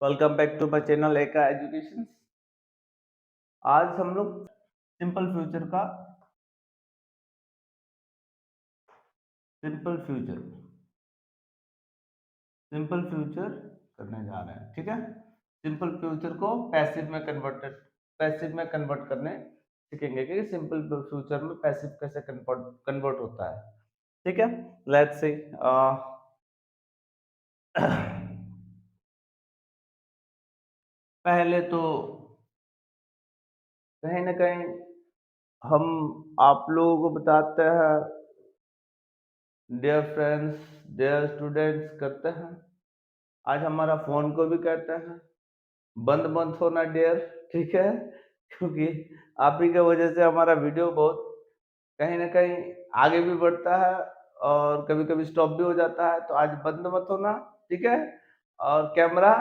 Welcome back to my channel Eka education. आज हम लोग सिंपल फ्यूचर का सिंपल फ्यूचर सिंपल फ्यूचर करने जा रहे हैं। ठीक है, सिंपल फ्यूचर को पैसिव में कन्वर्ट करने सीखेंगे कि सिंपल फ्यूचर में पैसिव कैसे कन्वर्ट होता है। ठीक है, लेट्स सी। पहले तो कहीं ना कहीं हम आप लोगों को बताते हैं, डियर फ्रेंड्स, डियर स्टूडेंट्स करते हैं। आज हमारा फोन को भी कहते हैं बंद मत होना डियर। ठीक है, क्योंकि आप ही की वजह से हमारा वीडियो बहुत कहीं ना कहीं आगे भी बढ़ता है और कभी कभी स्टॉप भी हो जाता है। तो आज बंद मत होना, ठीक है। और कैमरा,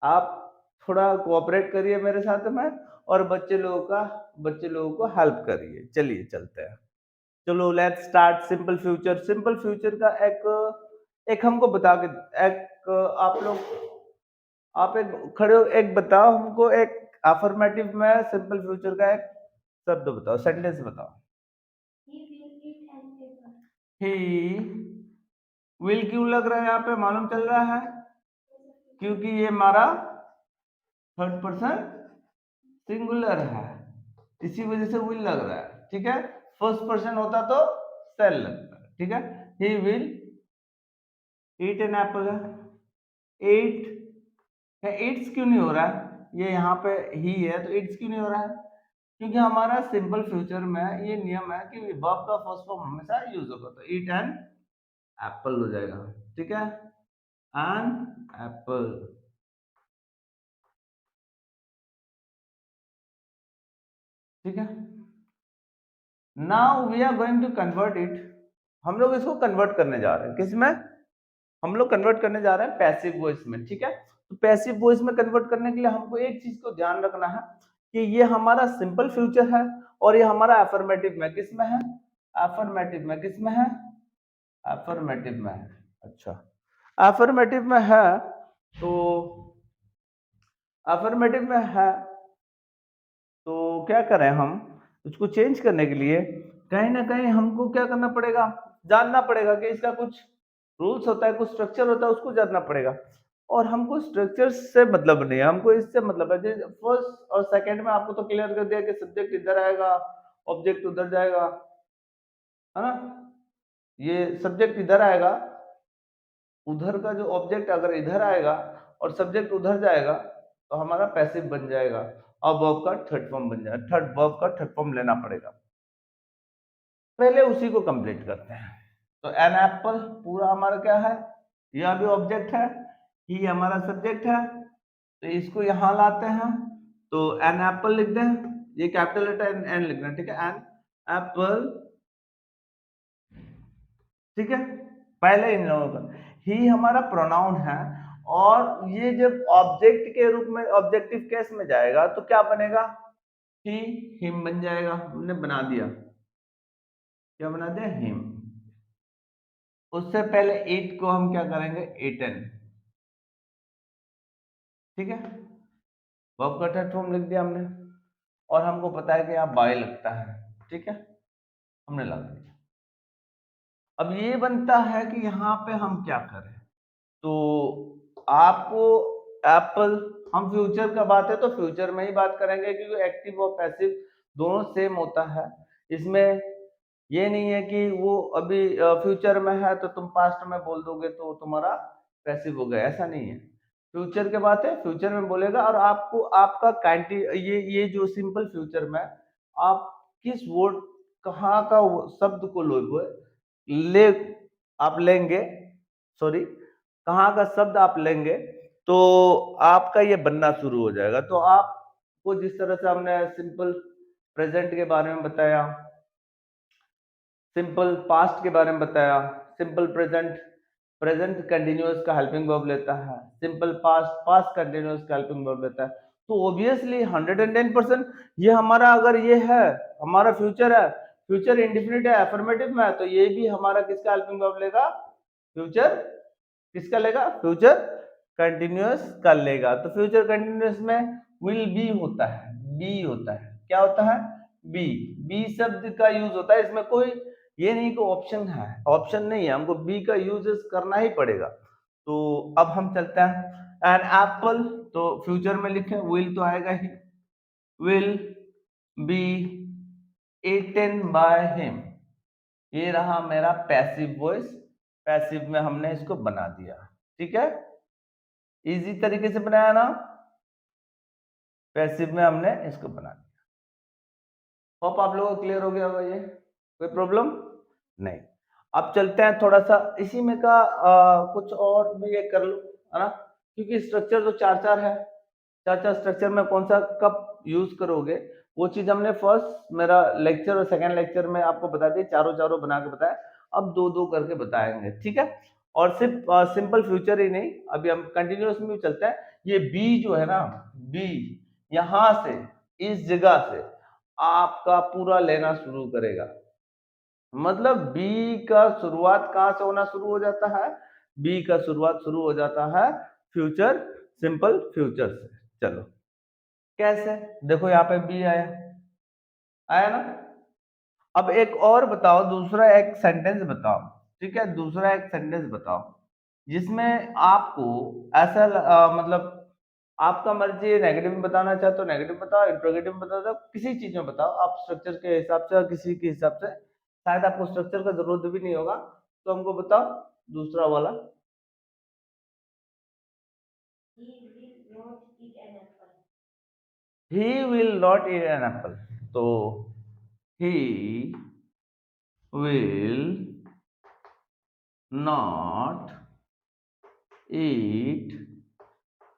आप थोड़ा कोऑपरेट करिए मेरे साथ में, और बच्चे लोगों को हेल्प करिए। चलिए चलते हैं। चलो let's start simple future. Simple future का एक एक हमको बता के एक आप लोग आप एक खड़े हो, एक बताओ हमको, एक अफर्मेटिव में सिंपल फ्यूचर का एक शब्द बताओ, सेंटेंस बताओ। ही विल क्यों लग रहा है यहाँ पे, मालूम चल रहा है? क्योंकि ये हमारा थर्ड पर्सन सिंगुलर है, इसी वजह से विल लग रहा है। ठीक है, फर्स्ट पर्सन होता तो सेल लगता है। ठीक है, he will eat an Apple है, ईट है। ईट्स क्यों नहीं हो रहा है? ये यहाँ पे ही है तो ईट्स क्यों नहीं हो रहा है? क्योंकि हमारा सिंपल फ्यूचर में ये नियम है कि वर्ब का फर्स्ट फॉर्म हमेशा यूज होगा, तो ईट एन एप्पल हो जाएगा। ठीक है, एन एप्पल। ठीक है, now we are going to convert it. हम लोग इसको कन्वर्ट करने जा रहे हैं, किसमें? हम लोग कन्वर्ट करने जा रहे हैं पैसिव वॉइस में। ठीक है, तो पैसिव वॉइस में कन्वर्ट करने के लिए हमको एक चीज को ध्यान रखना है कि ये हमारा सिंपल फ्यूचर है और ये हमारा अफर्मेटिव में किसमें है? अफर्मेटिव में किसमें है? अफर्मेटिव में है। अच्छा, अफर्मेटिव में है तो अफर्मेटिव में है तो क्या करें हम? उसको चेंज करने के लिए कहीं ना कहीं हमको क्या करना पड़ेगा? जानना पड़ेगा कि इसका कुछ रूल्स होता है, कुछ स्ट्रक्चर होता है, उसको जानना पड़ेगा। और हमको स्ट्रक्चर से मतलब नहीं है, हमको इससे मतलब है। जैसे फर्स्ट और सेकंड में आपको तो क्लियर कर दिया कि सब्जेक्ट इधर आएगा, ऑब्जेक्ट उधर जाएगा, है ना। ये सब्जेक्ट इधर आएगा, उधर का जो ऑब्जेक्ट अगर इधर आएगा और सब्जेक्ट उधर जाएगा तो हमारा पैसिव बन जाएगा और वर्ब का थर्ड फॉर्म बन जाएगा। वर्ब का थर्ड फॉर्म लेना पड़ेगा। पहले उसी को कंप्लीट करते हैं। तो एन एप्पल पूरा हमारा क्या है? यह भी ऑब्जेक्ट है, ही हमारा सब्जेक्ट है, तो इसको यहां लाते हैं तो एन एप्पल लिख दें। ये कैपिटल लेटर एन लिखना, ठीक है, एन एप्पल। ठीक है, पहले इन लोगों का ही हमारा प्रोनाउन है, और ये जब ऑब्जेक्ट के रूप में ऑब्जेक्टिव केस में जाएगा तो क्या बनेगा? ही, हिम बन जाएगा। हमने बना दिया, क्या बना दिया? हिम। उससे पहले ईट को हम क्या करेंगे? ईटन। ठीक है, वर्ब का थर्ड फॉर्म लिख दिया हमने, और हमको पता है कि यहाँ बाय लगता है। ठीक है, हमने लगा दिया। अब ये बनता है कि यहाँ पे हम क्या करें? तो आपको एप्पल, हम फ्यूचर का बात है तो फ्यूचर में ही बात करेंगे क्योंकि एक्टिव और पैसिव दोनों सेम होता है। इसमें ये नहीं है कि वो अभी फ्यूचर में है तो तुम पास्ट में बोल दोगे तो तुम्हारा पैसिव हो गया, ऐसा नहीं है। फ्यूचर के बात है, फ्यूचर में बोलेगा। और आपको आपका काइंटी ये जो सिंपल फ्यूचर में आप किस वर्ड, कहाँ का शब्द को लोगे, ले आप लेंगे, सॉरी, कहाँ का शब्द आप लेंगे तो आपका ये बनना शुरू हो जाएगा। तो आपको जिस तरह से हमने सिंपल प्रेजेंट के बारे में बताया, सिंपल पास्ट के बारे में बताया, सिंपल प्रेजेंट प्रेजेंट कंटिन्यूअस का हेल्पिंग वर्ब लेता है, सिंपल पास्ट पास्ट कंटिन्यूअस का हेल्पिंग वर्ब लेता है। तो ऑब्वियसली 110% ये हमारा, अगर ये है हमारा फ्यूचर है, फ्यूचर इंडेफिनिट है, अफर्मेटिव में है, तो ये भी हमारा किसका हेल्पिंग वर्ब लेगा? फ्यूचर। किसका लेगा? फ्यूचर कंटिन्यूअस कर लेगा। तो फ्यूचर कंटिन्यूअस में विल बी होता है, बी होता है, क्या होता है, बी। बी शब्द का यूज होता है, इसमें कोई ये नहीं कि ऑप्शन है, ऑप्शन नहीं है, हमको बी का यूज करना ही पड़ेगा। तो अब हम चलते हैं एन एप्पल, तो फ्यूचर में लिखे विल तो आएगा ही, will be eaten by him. ये रहा मेरा पैसिव वॉइस, पैसिव में हमने इसको बना दिया, ठीक है, इजी तरीके से बनाया ना, पैसिव में हमने इसको बना दिया। होप आप लोगों को क्लियर हो गया होगा, ये कोई प्रॉब्लम नहीं। अब चलते हैं थोड़ा सा इसी में का कुछ और भी ये कर लो, है ना, क्योंकि स्ट्रक्चर तो चार चार है, चार चार स्ट्रक्चर में कौन सा कब यूज करोगे, वो चीज हमने फर्स्ट मेरा लेक्चर और सेकंड लेक्चर में आपको बता दिया, चारों चारों बना के बताया, अब दो दो करके बताएंगे, ठीक है। और सिर्फ सिंपल फ्यूचर ही नहीं, अभी हम कंटिन्यूअस में भी चलते हैं। ये बी जो है ना, बी यहां से इस जगह से आपका पूरा लेना शुरू करेगा, मतलब बी का शुरुआत कहां से होना शुरू हो जाता है, बी का शुरुआत शुरू हो जाता है फ्यूचर, सिंपल फ्यूचर से। चलो कैसे, देखो यहाँ पे बी आया, आया ना। अब एक और बताओ, दूसरा एक सेंटेंस बताओ, ठीक है, दूसरा एक सेंटेंस बताओ जिसमें आपको ऐसा मतलब आपका मर्जी है, नेगेटिव में बताना चाहते हो नेगेटिव बताओ, इंट्रोगेटिव में बताओ, किसी चीज में बताओ आप, स्ट्रक्चर के हिसाब से, किसी के हिसाब से, शायद आपको स्ट्रक्चर का जरूरत भी नहीं होगा, तो हमको बताओ दूसरा वाला। He will not eat an apple, तो he will not eat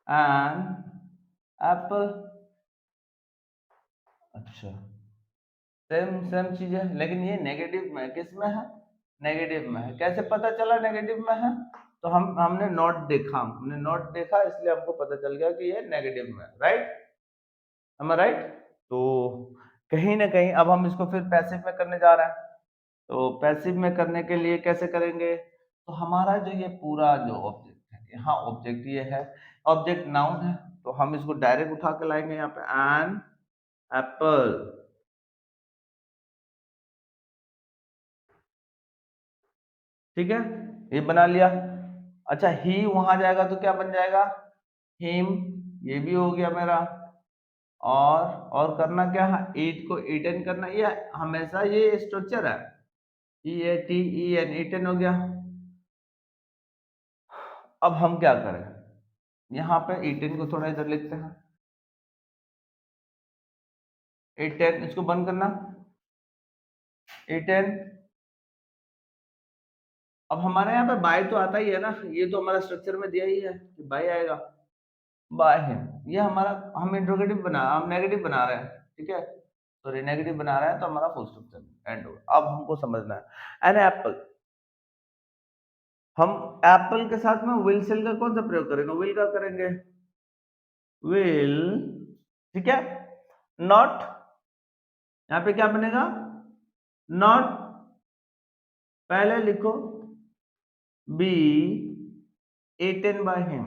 an apple. अच्छा, सेम सेम चीज है, लेकिन ये नेगेटिव में, किस में है, नेगेटिव में है। कैसे पता चला नेगेटिव में है, तो हमने नॉट देखा, हमने नॉट देखा, इसलिए हमको पता चल गया कि ये नेगेटिव में है, राइट, am I राइट। तो कहीं ना कहीं अब हम इसको फिर पैसिव में करने जा रहे हैं, तो पैसिव में करने के लिए कैसे करेंगे, तो हमारा जो ये पूरा जो ऑब्जेक्ट है, यहाँ ऑब्जेक्ट ये है, ऑब्जेक्ट नाउन है, तो हम इसको डायरेक्ट उठा के लाएंगे यहाँ पे, एन एप्पल, ठीक है, ये बना लिया। अच्छा, ही वहां जाएगा तो क्या बन जाएगा, हिम, ये भी हो गया मेरा। और करना क्या है, ईट को ईटन करना, ये हमेशा ये स्ट्रक्चर है, E A T E N, eaten हो गया। अब हम क्या करें, यहाँ पे ईटन को थोड़ा इधर लिखते हैं, ईटन, इसको बंद करना, ईटन। अब हमारे यहाँ पे बाय तो आता ही है ना, ये तो हमारा स्ट्रक्चर में दिया ही है कि बाय आएगा, बाय है, ये हमारा, हम इंट्रोगेटिव बना, हम नेगेटिव बना रहे हैं, ठीक है, सॉरी नेगेटिव बना रहे हैं, तो हमारा फुल स्ट्रक्चर एंड होगा। अब हमको समझना है एन एप्पल, हम एप्पल के साथ में विल सेल का कौन सा प्रयोग करेंगे, विल का करेंगे, विल, ठीक है, नॉट, यहाँ पे क्या बनेगा, नॉट, पहले लिखो be eaten by him,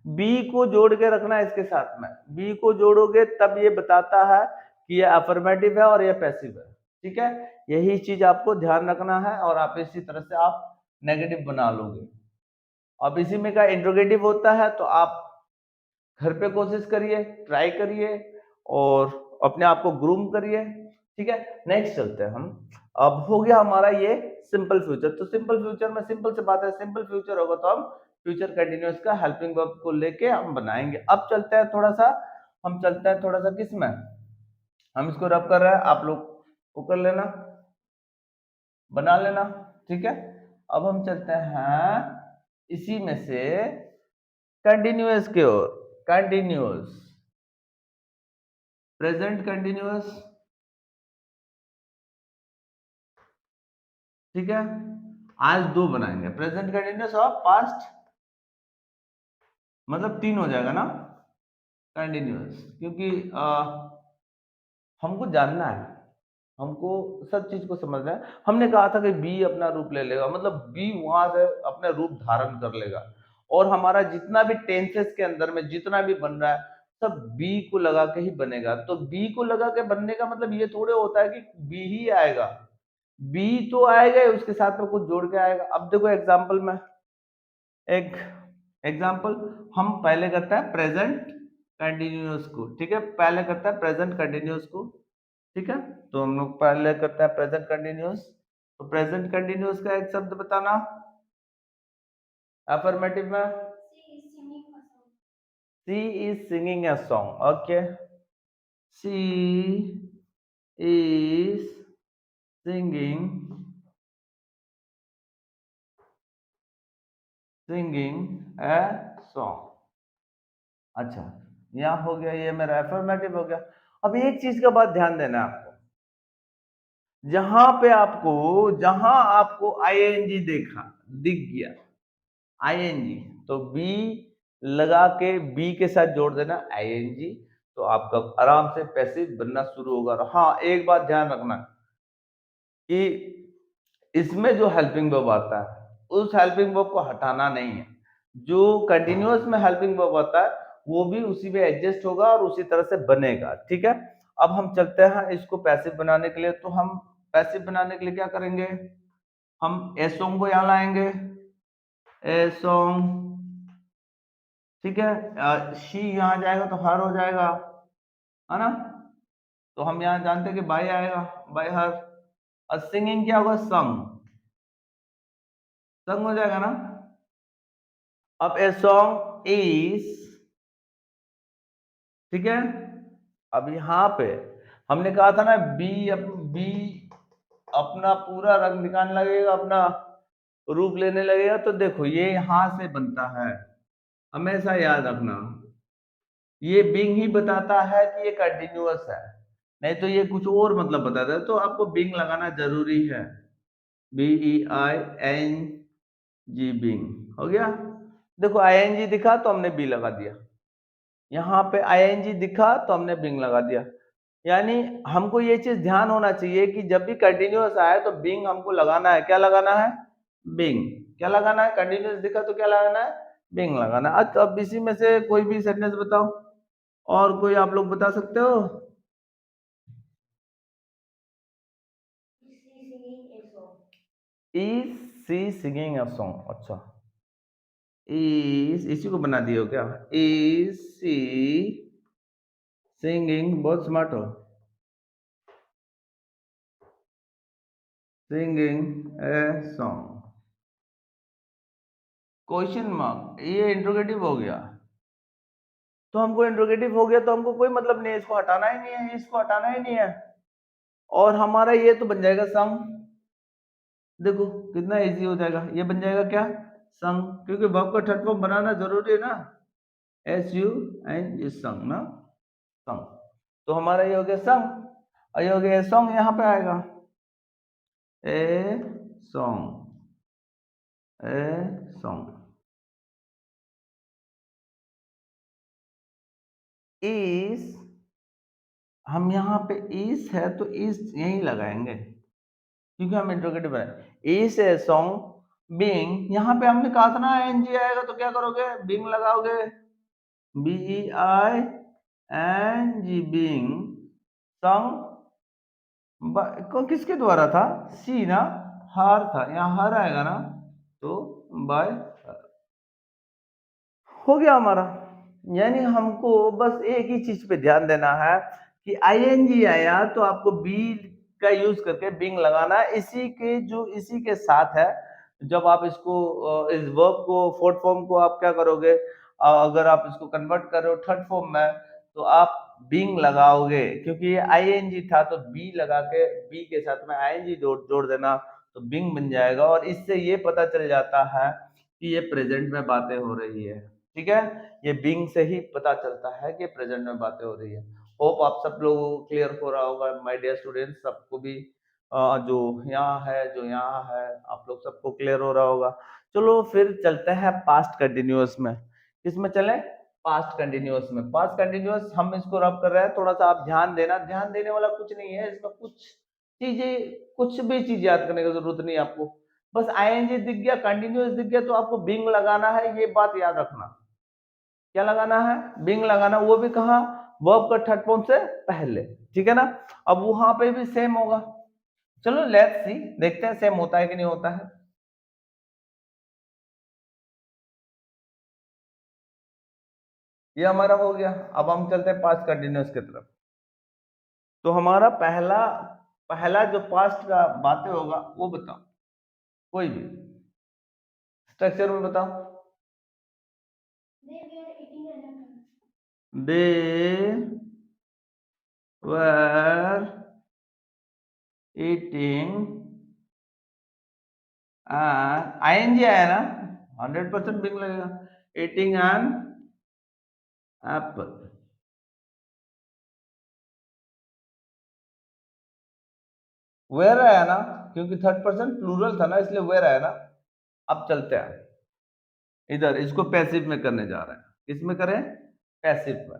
be को जोड़ के रखना है इसके साथ में, बी को जोड़ोगे तब ये बताता है कि ये अफर्मेटिव है और ये पैसिव है, ठीक है, यही चीज आपको ध्यान रखना है, और आप इसी तरह से आप नेगेटिव बना लोगे। अब इसी में का इंट्रोगेटिव होता है, तो आप घर पे कोशिश करिए, ट्राई करिए, और अपने आप को ग्रूम करिए, ठीक है। नेक्स्ट चलते हैं हम, अब हो गया हमारा ये सिंपल फ्यूचर, तो सिंपल फ्यूचर में सिंपल से बात है, सिंपल फ्यूचर होगा तो हम फ्यूचर कंटिन्यूअस का हेल्पिंग वर्ब को लेके हम बनाएंगे। अब चलते हैं थोड़ा सा, हम चलते हैं थोड़ा सा किस में, हम इसको रब कर रहे हैं, आप लोग वो कर लेना, बना लेना, ठीक है। अब हम चलते हैं इसी में से कंटिन्यूअस की ओर, कंटिन्यूअस, प्रेजेंट कंटिन्यूअस, ठीक है, आज दो बनाएंगे, प्रेजेंट कंटिन्यूअस और पास्ट, मतलब तीन हो जाएगा ना कंटिन्यूअस, क्योंकि हमको जानना है, हमको सब चीज को समझना है। हमने कहा था कि बी अपना रूप ले लेगा, मतलब बी वहां से अपने रूप धारण कर लेगा, और हमारा जितना भी टेंसेस के अंदर में जितना भी बन रहा है सब बी को लगा के ही बनेगा। तो बी को लगा के बनने का मतलब ये थोड़े होता है कि बी ही आएगा, बी तो आएगा ही, उसके साथ में कुछ जोड़ के आएगा। अब देखो एग्जाम्पल में एक एग्जाम्पल हम पहले करते हैं प्रेजेंट कंटिन्यूअस को, ठीक है, पहले करते हैं प्रेजेंट कंटिन्यूअस को, ठीक है। तो हम लोग पहले करते हैं प्रेजेंट कंटिन्यूअस। तो प्रेजेंट कंटिन्यूअस का एक शब्द बताना अफर्मेटिव में। She is singing a song, okay, she is singing a song. अच्छा, यहाँ हो गया, ये मेरा एफर्मेटिव हो गया। अब एक चीज का बात ध्यान देना है आपको, जहां आपको आईएनजी दिख गया आईएनजी, तो बी लगा के बी के साथ जोड़ देना आईएनजी, तो आपका आराम से पैसिव बनना शुरू होगा। हाँ, एक बात ध्यान रखना कि इसमें जो हेल्पिंग वर्ब आता है उस हेल्पिंग वर्ब को हटाना नहीं है। जो कंटिन्यूअस में हेल्पिंग वर्ब आता है वो भी उसी में एडजस्ट होगा और उसी तरह से बनेगा, ठीक है। अब हम चलते हैं इसको पैसिव बनाने के लिए। तो हम पैसिव बनाने के लिए क्या करेंगे, हम ए सॉन्ग को यहाँ लाएंगे, ए सॉन्ग, ठीक है। शी यहाँ जाएगा तो हर हो जाएगा, है ना। तो हम यहाँ जानते हैं कि बाय आएगा, बाय हर। और सिंगिंग क्या होगा, संग, संग हो जाएगा ना। अब ए सॉन्ग इज, ठीक है। अब यहाँ पे हमने कहा था ना बी अपना पूरा रंग दिखाने लगेगा, अपना रूप लेने लगेगा। तो देखो ये यहां से बनता है, हमेशा याद रखना, ये बिंग ही बताता है कि ये कंटिन्यूअस है, नहीं तो ये कुछ और मतलब बताता है। तो आपको बिंग लगाना जरूरी है, BEING, बिंग हो गया। देखो आईएनजी दिखा तो हमने बी लगा दिया, यहाँ पे आईएनजी दिखा तो हमने बिंग लगा दिया। यानी हमको ये चीज ध्यान होना चाहिए कि जब भी कंटिन्यूअस आए तो बिंग हमको लगाना है। क्या लगाना है, बिंग। क्या लगाना है, कंटिन्यूअस दिखा तो क्या लगाना है, बिंग लगाना है। अच्छा, अब इसी में से कोई भी सेंटेंस बताओ, और कोई आप लोग बता सकते हो। Is she singing a song, अच्छा, इज इसी को बना दिए हो क्या, इज सी सिंगिंग, बहुत स्मार्ट हो, singing a song, question mark, ये इंट्रोगेटिव हो गया। तो हमको इंट्रोगेटिव हो गया तो हमको कोई मतलब नहीं है, इसको हटाना ही नहीं है, इसको हटाना ही नहीं है, और हमारा ये तो बन जाएगा सम। देखो कितना इजी हो जाएगा, ये बन जाएगा क्या, सम, क्योंकि वर्ब का थर्ड फॉर्म बनाना जरूरी है ना, SUNG संग ना, संग। तो हमारा ये हो गया संग, और ये हो गया सॉन्ग, यहाँ पे आएगा ए सॉन्ग, ए सॉन्ग। इस, हम यहाँ पे इस है तो इस यही लगाएंगे क्योंकि हम इंट्रोगेटिव है। इस ए सॉन्ग बीइंग, यहाँ पे हमने कहा था ना एनजी आएगा तो क्या करोगे, बीइंग लगाओगे, BEING बीइंग सॉन्ग। किसके द्वारा था, सी ना, हर था, यहाँ हर आएगा ना, तो बाय हो गया हमारा। यानी हमको बस एक ही चीज पे ध्यान देना है कि आईएनजी आया तो आपको बी का यूज करके बिंग लगाना है, इसी के साथ है। जब आप इसको इस वर्ब को फोर्थ फॉर्म को आप क्या करोगे, अगर आप इसको कन्वर्ट कर रहे हो थर्ड फॉर्म में तो आप बिंग लगाओगे, क्योंकि ये आईएनजी था तो बी लगा के बी के साथ में आईएनजी जोड़ देना तो बिंग बन जाएगा। और इससे ये पता चल जाता है कि ये प्रेजेंट में बातें हो रही है, ठीक है। ये बिंग से ही पता चलता है कि प्रेजेंट में बातें हो रही है। होप आप सब लोगों को क्लियर हो रहा होगा माय डियर स्टूडेंट्स, सबको भी जो यहाँ है जो यहाँ है आप लोग सबको क्लियर हो रहा होगा। चलो फिर चलते हैं पास्ट कंटिन्यूअस में। किसमें चले, पास्ट कंटिन्यूअस में। पास्ट कंटिन्यूअस हम इसको रब कर रहे हैं, थोड़ा सा आप ध्यान देना, ध्यान देने वाला कुछ नहीं है इसमें, कुछ भी चीज याद करने की जरूरत नहीं है आपको। बस आईएनजी दिख गया, कंटिन्यूअस दिख गया, तो आपको बीइंग लगाना है, ये बात याद रखना। क्या लगाना है? बीइंग लगाना, वो भी कहा? वर्ब का थर्ड फॉर्म से पहले, ठीक है ना। अब वहां पे भी सेम होगा। चलो लेट्स सी, देखते हैं सेम होता है कि नहीं होता है। ये हमारा हो गया। अब हम चलते हैं पास्ट कंटिन्यूअस की तरफ। तो हमारा पहला पहला जो पास्ट का बातें होगा वो बताओ, कोई भी स्ट्रक्चर में बताओ। दे वर ईटिंग, आईएनजी आया ना, 100% बिंग लगेगा। Eating an apple. वेयर आया ना, क्योंकि थर्ड पर्सन प्लूरल था ना, इसलिए वेयर आया ना। अब चलते हैं इधर, इसको पैसिव में करने जा रहे हैं। किस में करें? पैसिव में।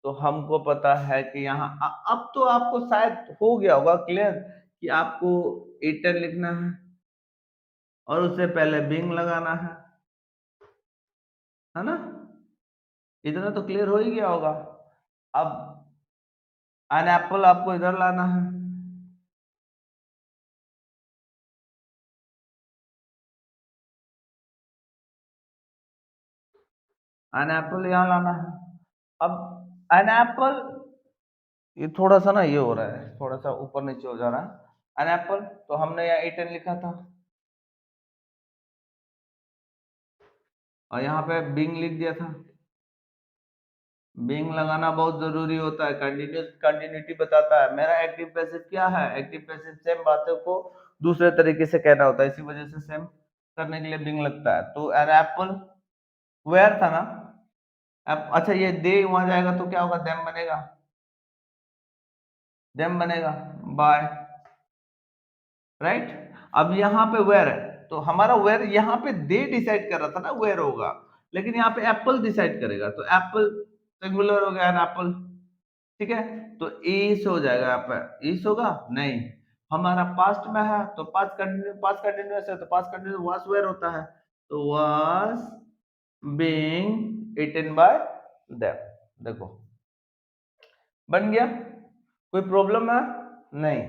तो हमको पता है कि यहाँ अब तो आपको शायद हो गया होगा क्लियर कि आपको ईटन लिखना है और उससे पहले बिंग लगाना है ना। इतना तो क्लियर हो ही गया होगा। अब एन एप्पल आपको इधर लाना है, एन एप्पल यहाँ लाना है। अब एन एप्पल, ये थोड़ा सा ना ये हो रहा है, थोड़ा सा ऊपर नीचे हो जा रहा है। एन एप्पल तो हमने यहाँ ईटन लिखा था और यहाँ पे बिंग लिख दिया था। बिंग लगाना बहुत जरूरी होता है, कंटिन्यूस कंटिन्यूटी बताता है। मेरा एक्टिव पैसिव क्या है? एक्टिव पैसिव सेम बातों को दूसरे तरीके से कहना होता है, इसी वजह से सेम करने के लिए बिंग लगता है। तो एन एप्पल वेयर था ना। अब अच्छा, ये दे वहां जाएगा तो क्या होगा? देम बनेगा, देम बनेगा बाय, राइट। अब यहाँ पे वेयर है, तो हमारा वेयर यहाँ पे दे डिसाइड कर रहा था ना वेयर होगा, लेकिन यहाँ पे एप्पल डिसाइड करेगा, तो एप्पल सिंगुलर हो गया एन एप्पल, ठीक है। तो ईस हो जाएगा, यहाँ पे ईस होगा नहीं, हमारा पास्ट में है तो पास्ट कंटिन्यूअस है, तो पास्ट कंटिन्यूअस वाज वेयर होता है, तो was being eaten by them. देखो बन गया। कोई प्रॉब्लम है? नहीं।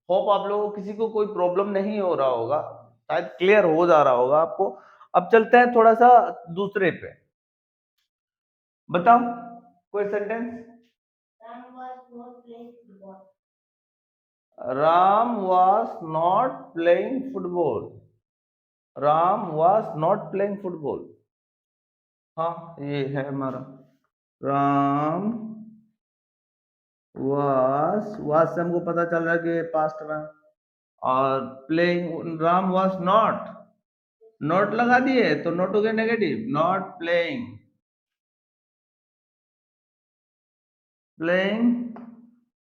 होप आप लोगों को किसी को कोई प्रॉब्लम नहीं हो रहा होगा, शायद क्लियर हो जा रहा होगा आपको। अब चलते हैं थोड़ा सा दूसरे पे, बताओ कोई sentence. Ram was not playing football. Ram was not playing football. हाँ ये है हमारा, राम वॉज से हमको पता चल रहा है कि पास्ट में, और playing Ram was not, not लगा दिए तो नॉट हो गया negative, not playing, playing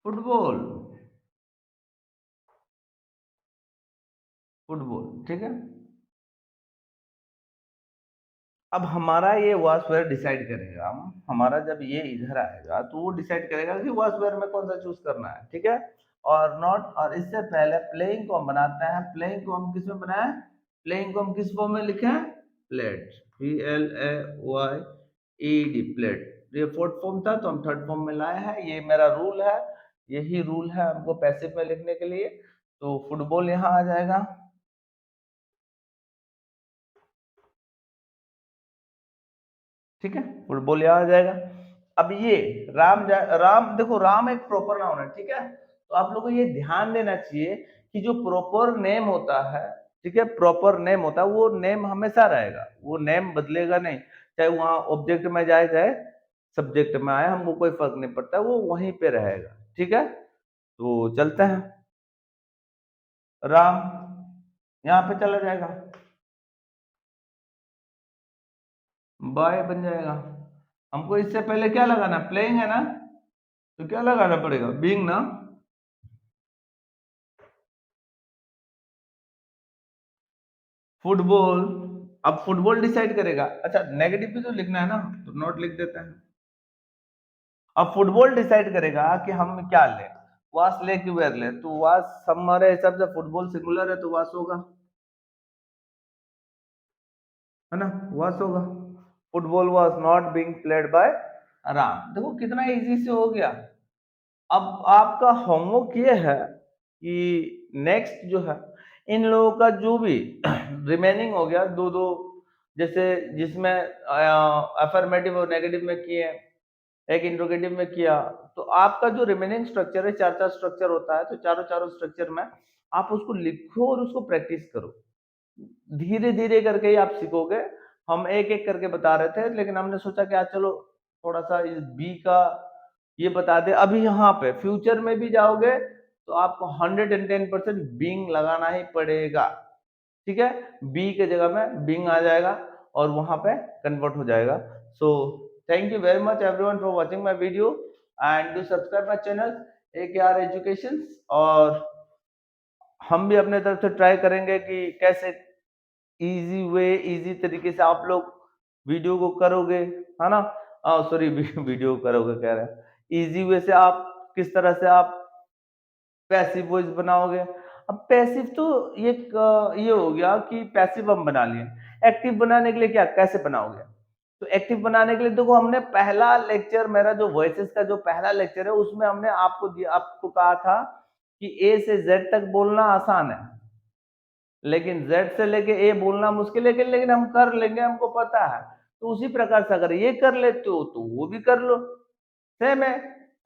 football, football, ठीक है। अब हमारा ये वॉसवेयर डिसाइड करेगा, हम हमारा जब ये इधर आएगा तो वो डिसाइड करेगा कि वॉसवेयर में कौन सा चूज करना है, ठीक है। और नॉट, और इससे पहले प्लेइंग को हम बनाते हैं। प्लेइंग को हम किस में बनाए? प्लेइंग को हम किस फॉर्म में लिखे हैं? Plate, PLAYED, plate. ये फोर्थ फॉर्म था तो हम थर्ड फॉर्म में लाए हैं, ये मेरा रूल है, यही रूल है हमको पैसिव में लिखने के लिए। तो फुटबॉल यहाँ आ जाएगा, ठीक है, फुटबॉल यहाँ आ जाएगा। अब ये राम देखो, राम एक प्रॉपर नाउन है, ठीक है। तो आप लोगों को ये ध्यान देना चाहिए कि जो प्रॉपर नेम होता है, ठीक है, प्रॉपर नेम होता है, वो नेम हमेशा रहेगा, वो नेम बदलेगा नहीं, चाहे वहां ऑब्जेक्ट में जाए चाहे सब्जेक्ट में आए, हमको कोई फर्क नहीं पड़ता, वो वहीं पे रहेगा, ठीक है। तो चलते हैं, राम यहाँ पे चला जाएगा, बाय बन जाएगा। हमको इससे पहले क्या लगाना? प्लेइंग है ना, तो क्या लगाना पड़ेगा? बीइंग ना। फुटबॉल, अब फुटबॉल डिसाइड करेगा। अच्छा नेगेटिव भी तो लिखना है ना, तो नॉट लिख देते हैं। अब फुटबॉल डिसाइड करेगा कि हम क्या ले, वास ले कि वेयर ले, तो वास हमारे हिसाब से फुटबॉल सिंगुलर है तो वास होगा, है ना, वॉज होगा, football was not being played by Ram. देखो कितना इजी से हो गया। अब आपका होमवर्क ये है कि नेक्स्ट जो है इन लोगों का जो भी रिमेनिंग हो गया दो दो, जैसे जिसमें अफर्मेटिव और नेगेटिव में किए, एक इंट्रोगेटिव में किया, तो आपका जो रिमेनिंग स्ट्रक्चर है, चार चार स्ट्रक्चर होता है, तो चारों चारों स्ट्रक्चर में आप उसको लिखो और उसको प्रैक्टिस करो। धीरे धीरे करके ही आप सीखोगे। हम एक एक करके बता रहे थे, लेकिन हमने सोचा कि आज चलो थोड़ा सा इस बी का ये बता दे। अभी यहाँ पे फ्यूचर में भी जाओगे तो आपको 110% बीइंग लगाना ही पड़ेगा, ठीक है। बी के जगह में बीइंग आ जाएगा और वहां पे कन्वर्ट हो जाएगा। सो thank you very much everyone for watching my video and do subscribe my channel AKR education. और हम भी अपने तरफ से ट्राई करेंगे कि कैसे इजी वे, इजी तरीके से आप लोग वीडियो को करोगे, है ना। सॉरी वीडियो करोगे कह रहे हैं, इजी वे से आप किस तरह से आप पैसिव वॉइस बनाओगे। अब पैसिव तो ये हो गया कि पैसिव हम बना लिए। एक्टिव बनाने के लिए क्या कैसे बनाओगे? तो एक्टिव बनाने के लिए देखो, हमने पहला लेक्चर, मेरा जो वॉइसेस का जो पहला लेक्चर है, उसमें हमने आपको कहा था कि ए से जेड तक बोलना आसान है, लेकिन जेड से लेके ए बोलना मुश्किल है, लेकिन हम कर लेंगे, हमको पता है। तो उसी प्रकार से अगर ये कर लेते हो तो वो भी कर लो, सेम है।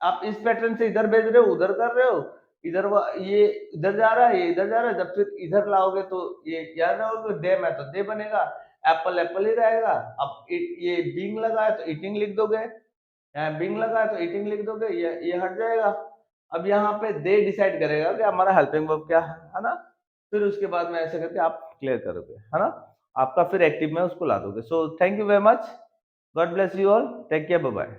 आप इस पैटर्न से इधर भेज रहे हो, उधर कर रहे हो, ये इधर जा रहा है, ये इधर जा रहा है, जब फिर इधर लाओगे तो ये याद रहोगे, डे में तो दे बनेगा, एप्पल एप्पल ही रहेगा। अब ये बीइंग लगा है तो ईटिंग लिख दोगे, यहाँ बीइंग लगा है तो ईटिंग लिख दोगे, ये हट जाएगा। अब यहाँ पे दे डिसाइड करेगा कि हमारा हेल्पिंग वर्ब क्या है ना। फिर उसके बाद में ऐसे करके आप क्लियर करोगे, है ना। आपका फिर एक्टिव में उसको ला दोगे। So thank you very much, God bless you all, take care, bye bye.